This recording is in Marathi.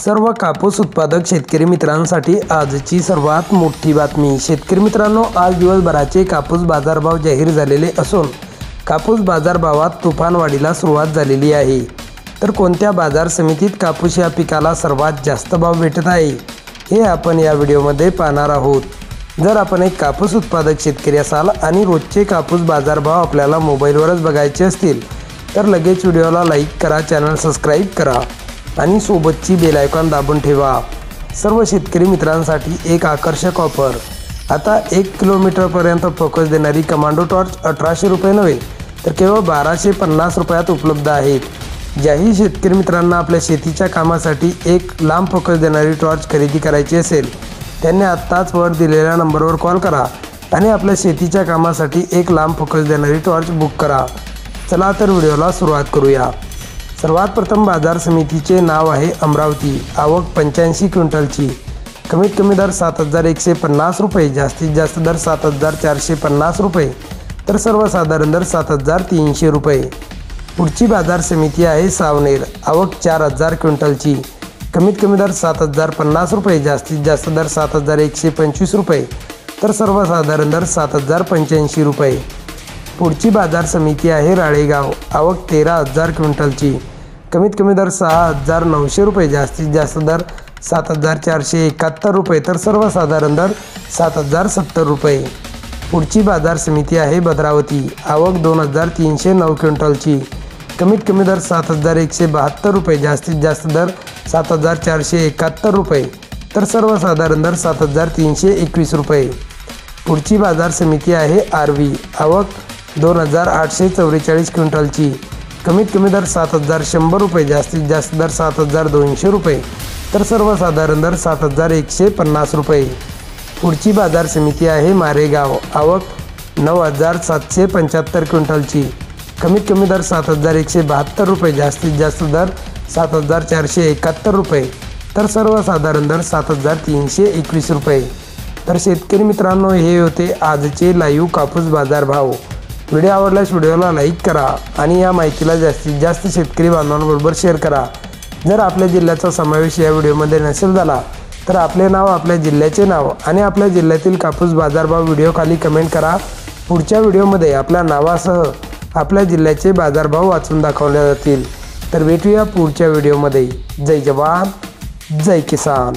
सर्व कापूस उत्पादक शेतकरी मित्रांसाठी आजची सर्वात मोठी बातमी। शेतकरी मित्रांनो, आज दिवसभराचे कापूस बाजारभाव जाहीर झालेले असून कापूस बाजारभावात तुफानवाढीला सुरुवात झालेली आहे। तर कोणत्या बाजार समितीत कापूस या पिकाला सर्वात जास्त भाव भेटत आहे हे आपण या व्हिडिओमध्ये पाहणार आहोत। जर आपण एक कापूस उत्पादक शेतकरी असाल आणि रोजचे कापूस बाजारभाव आपल्याला मोबाईलवरच बघायचे असतील तर लगेच व्हिडिओला लाईक करा, चॅनल सबस्क्राईब करा आणि सोबतची बेल आयकॉन दाबून ठेवा। सर्व शेतकरी मित्रांसाठी एक आकर्षक ऑफर। आता 1 किलोमीटरपर्यंत फोकस देणारी कमांडो टॉर्च 1800 रुपये नव्हे तर केवळ 1250 रुपयात उपलब्ध आहेत। ज्याही शेतकरी मित्रांना आपल्या शेतीच्या कामासाठी एक लांब फोकस देणारी टॉर्च खरेदी करायची असेल त्यांनी आत्ताच वर दिलेल्या नंबरवर कॉल करा आणि आपल्या शेतीच्या कामासाठी एक लांब फोकस देणारी टॉर्च बुक करा। चला तर व्हिडिओला सुरुवात करूया। सर्वात प्रथम बाजार समितीचे नाव आहे अमरावती। आवक 85 क्विंटलची। कमीत कमी दर 7150 रुपये, जास्तीत जास्त दर 7450 रुपये तर सर्वसाधारण दर 7300 रुपये। पुढची बाजार समिती आहे सावनेर। आवक 4000 क्विंटलची। कमीत कमी दर 7050 रुपये, जास्तीत जास्त दर 7125 रुपये तर सर्वसाधारण दर 7085 रुपये। पुढची बाजार समिती आहे राळेगाव। आवक 13000 क्विंटलची। कमीत कमी दर 6900 रुपये, जास्तीत जास्त दर 7471 रुपये तर सर्वसाधारण दर 7070 रुपये। पुढची बाजार समिती आहे भद्रावती। आवक 2309 क्विंटलची। कमीत कमी दर 7172 रुपये, जास्तीत जास्त दर 7471 रुपये तर सर्वसाधारण दर 7321 रुपये। पुढची बाजार समिती आहे आर्वी। आवक 2844 क्विंटलची। कमीत कमी दर 7100 रुपये, जास्तीत जास्त दर 7200 रुपये तर सर्वसाधारण दर 7150 रुपये। पुढची बाजार समिती आहे मारेगाव। आवक 9775 क्विंटलची। कमीत कमी दर 7172 रुपये, जास्तीत जास्त दर 7471 रुपये तर सर्वसाधारण दर 7321 रुपये। तर शेतकरी मित्रांनो, हे होते आजचे लाईव्ह कापूस बाजार भाव। व्हिडिओ आवडल्यास व्हिडिओला लाईक करा आणि या माहितीला जास्तीत जास्त शेतकरी बांधवांबरोबर शेअर करा। जर आपल्या जिल्ह्याचा समावेश या व्हिडिओमध्ये नसेल झाला तर आपले नाव, आपल्या जिल्ह्याचे नाव आणि आपल्या जिल्ह्यातील कापूस बाजारभाव व्हिडिओ खाली कमेंट करा। पुढच्या व्हिडिओमध्ये आपल्या नावासह आपल्या जिल्ह्याचे बाजारभाव वाचून दाखवले जातील। तर भेटूया पुढच्या व्हिडिओमध्ये। जय जवान, जय किसान।